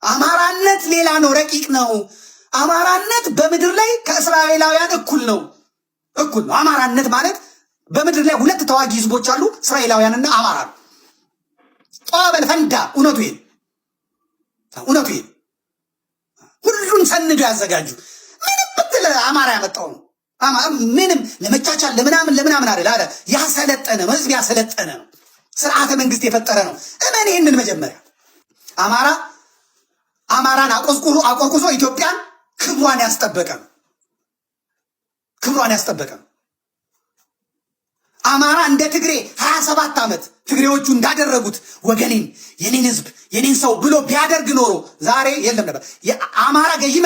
አማራነት ሌላ ነው፣ ረቂቅ ነው። አማራነት በምድር ላይ ከእስራኤላውያን እኩል ነው። አማራነት ማለት በምድር ላይ ሁለት ተዋጊ ህዝቦች አሉ፣ እስራኤላውያንና አማራ ነው። ጧበል ፈንዳ። እውነቱ ይሄ ሁሉን ሰንዶ ያዘጋጁ። ምንም ብትል አማራ ያመጣው ነው። ምንም ለመቻቻል ለምናምን አይደል። ያሰለጠነ ነው፣ ህዝብ ያሰለጠነ ነው፣ ስርዓተ መንግስት የፈጠረ ነው። እመን ይሄንን መጀመሪያ አማራን አቆርቁዞ ኢትዮጵያን ክብሯን ያስጠበቀ ነው። አማራ እንደ ትግሬ 27 ዓመት ትግሬዎቹ እንዳደረጉት ወገኔን፣ የኔን ህዝብ፣ የኔን ሰው ብሎ ቢያደርግ ኖሮ ዛሬ የለም ነበር። የአማራ ገዢ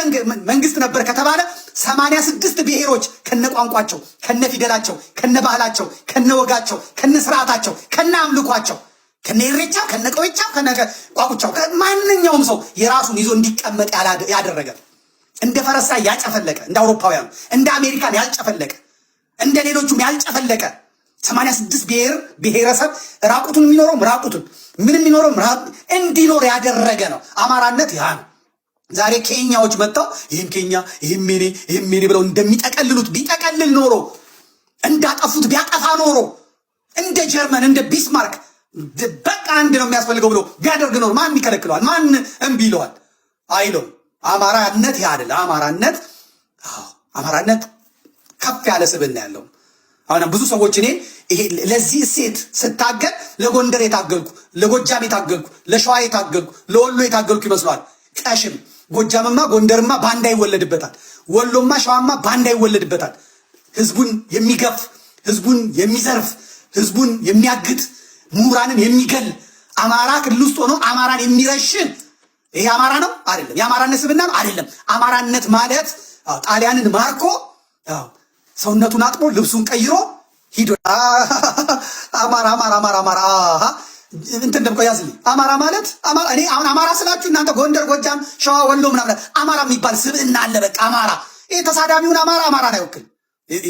መንግስት ነበር ከተባለ 86 ብሔሮች ከነቋንቋቸው፣ ከነፊደላቸው፣ ከነባህላቸው፣ ከነወጋቸው፣ ከነስርዓታቸው፣ ከነአምልኳቸው፣ ከነኢሬቻ፣ ከነቆይቻ፣ ከነቋቁቻው ማንኛውም ሰው የራሱን ይዞ እንዲቀመጥ ያደረገ እንደ ፈረንሳይ ያጨፈለቀ፣ እንደ አውሮፓውያኑ እንደ አሜሪካን ያልጨፈለቀ፣ እንደ ሌሎቹም ያልጨፈለቀ 86 ብሔረሰብ ራቁቱን የሚኖረው ራቁቱን ምንም የሚኖረው እንዲኖር ያደረገ ነው። አማራነት ያ ነው። ዛሬ ኬንያዎች መጣው ይህም ኬንያ ይህም ሜኔ ብለው እንደሚጠቀልሉት ቢጠቀልል ኖሮ እንዳጠፉት ቢያጠፋ ኖሮ እንደ ጀርመን እንደ ቢስማርክ በቃ አንድ ነው የሚያስፈልገው ብሎ ቢያደርግ ኖሮ ማን ይከለክለዋል? ማን እምቢ ይለዋል? አይለውም። አማራነት ያ አይደለ። አማራነት ከፍ ያለ ስብዕና ያለው። አሁን ብዙ ሰዎች እኔ ይሄ ለዚህ እሴት ስታገል ለጎንደር የታገልኩ፣ ለጎጃም የታገልኩ፣ ለሸዋ የታገልኩ፣ ለወሎ የታገልኩ ይመስለዋል። ቀሽም ጎጃምማ ጎንደርማ ባንዳ ይወለድበታል። ወሎማ ሸዋማ ባንዳ ይወለድበታል። ህዝቡን የሚገፍ፣ ህዝቡን የሚዘርፍ፣ ህዝቡን የሚያግት፣ ምሁራንን የሚገል አማራ ክልል ውስጥ ሆኖ አማራን የሚረሽን ይሄ አማራ ነው አይደለም? የአማራነት ስብዕና ነው አይደለም? አማራነት ማለት ጣሊያንን ማርኮ ሰውነቱን አጥቦ ልብሱን ቀይሮ ሂዶ አማራ እንትን ደምቆ ያዝልኝ። አማራ ማለት እኔ አሁን አማራ ስላችሁ እናንተ ጎንደር፣ ጎጃም፣ ሸዋ፣ ወሎ ምናምን አማራ የሚባል ስብዕና አለ። በቃ አማራ ይሄ ተሳዳቢውን አማራን አይወክል።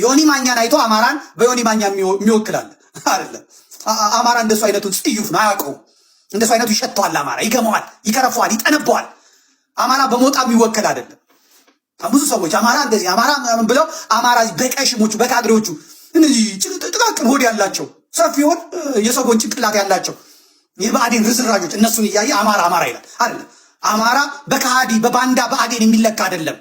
ዮኒ ማኛን አይቶ አማራን በዮኒ ማኛ የሚወክላል አይደለም። አማራ እንደሱ አይነቱን ጽዩፍ ነው፣ አያውቀውም። እንደሱ አይነቱ ይሸተዋል። አማራ ይገመዋል፣ ይከረፈዋል፣ ይጠነበዋል። አማራ በሞጣ የሚወክል አይደለም። ብዙ ሰዎች አማራ እንደዚህ አማራ ብለው አማራ በቀሽሞቹ በካድሬዎቹ እነዚህ ጥቃቅን ሆድ ያላቸው ሰፊ ሆድ የሰጎን ጭንቅላት ያላቸው የብአዴን ርዝራጆች እነሱን እያየ አማራ ይላል አይደለም። አማራ በካሃዲ በባንዳ ብአዴን የሚለካ አይደለም።